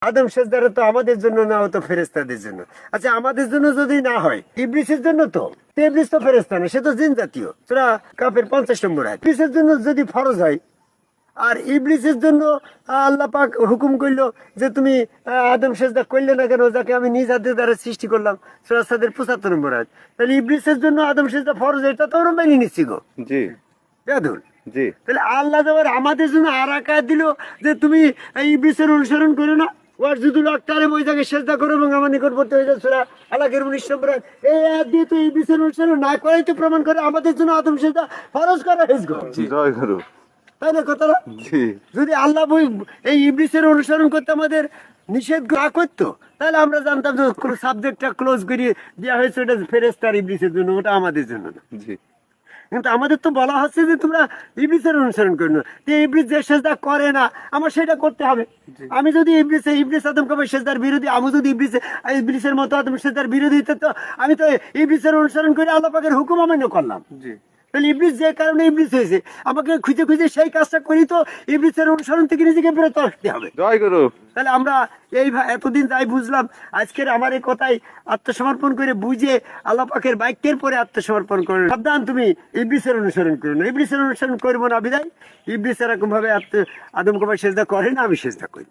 আদম সেজদারে তো আমাদের জন্য না হতো, ফেরেস্তাদের জন্য। আচ্ছা, আমাদের জন্য যদি না হয়, ইবলিসের জন্য তো ইবলিস তো ফেরেস্তা না, সে তো জিন জাতীয়। সূরা কাফের 50 নম্বর আয়াত। ইবলিসের জন্য যদি ফরজ হয়, আর ইবলিসের জন্য আল্লাহ পাক হুকুম করলো যে তুমি আদম সেজদা করলে না কেন, যাকে আমি নিজ হাতের দ্বারা সৃষ্টি করলাম, সূরা সাদের 75 নম্বর আয়াত। তাহলে ইবলিসের জন্য আদম সেজদা ফরজ, এটা তো আমরা মেনে নিচ্ছি গো। জি বেদুল। জি। তাহলে আল্লাহ যাবার আমাদের জন্য আর আয়াত দিল যে তুমি এই ইবলিসের অনুসরণ করো না, ওয়াসজুদুল আকতারে ওই জায়গায় সেজদা করো এবং আমার নিকটবর্তী হয়ে যাও, সূরা আলাকের 19 নম্বর আয়াত। এই আয়াত দিয়ে তো ইবলিসের অনুসরণ না করাই তো প্রমাণ করে আমাদের জন্য আদম সেজদা ফরজ করা হয়েছে গো। জয় গুরু। তাই না কথাটা? জি যদি আল্লাহ এই ইবলিসের অনুসরণ করতে আমাদের নিষেধ না করতো, তাহলে আমরা জানতাম যে সাবজেক্টটা ক্লোজ করে দেওয়া হয়েছে, ওটা ফেরেশতার ইবলিসের জন্য, ওটা আমাদের জন্য না। জি। কিন্তু আমাদের তো বলা হচ্ছে যে তোমরা ইবলিসের অনুসরণ করো না। তো ইবলিস যে সেজদা করে না, আমার সেটা করতে হবে। আমি যদি ইবলিস আদম কাবার সেজদার বিরোধী, আমি যদি ইবলিসের মতো আদম সেজদার বিরোধী, তো আমি তো ইবলিসের অনুসরণ করে আল্লাহ পাকের হুকুম অমান্য করলাম। জি। তাহলে ইবলিস যে কারণে ইবলিস হয়েছে, আমাকে খুঁজে খুঁজে সেই কাজটা করি, তো ইবলিসের অনুসরণ থেকে নিজেকে বিরত রাখতে হবে। জয় গুরু। তাহলে আমরা এই এতদিন যাই বুঝলাম, আজকের আমার এই কথাই আত্মসমর্পণ করে বুঝে আল্লাহ পাকের বাক্যের পরে আত্মসমর্পণ করে সাবধান, তুমি ইবলিসের অনুসরণ করো না। ইবলিসের অনুসরণ করবো না বিদায় ইবলিস এরকম ভাবে আদম কাবার সেজদা করে না, আমি সেজদা করি।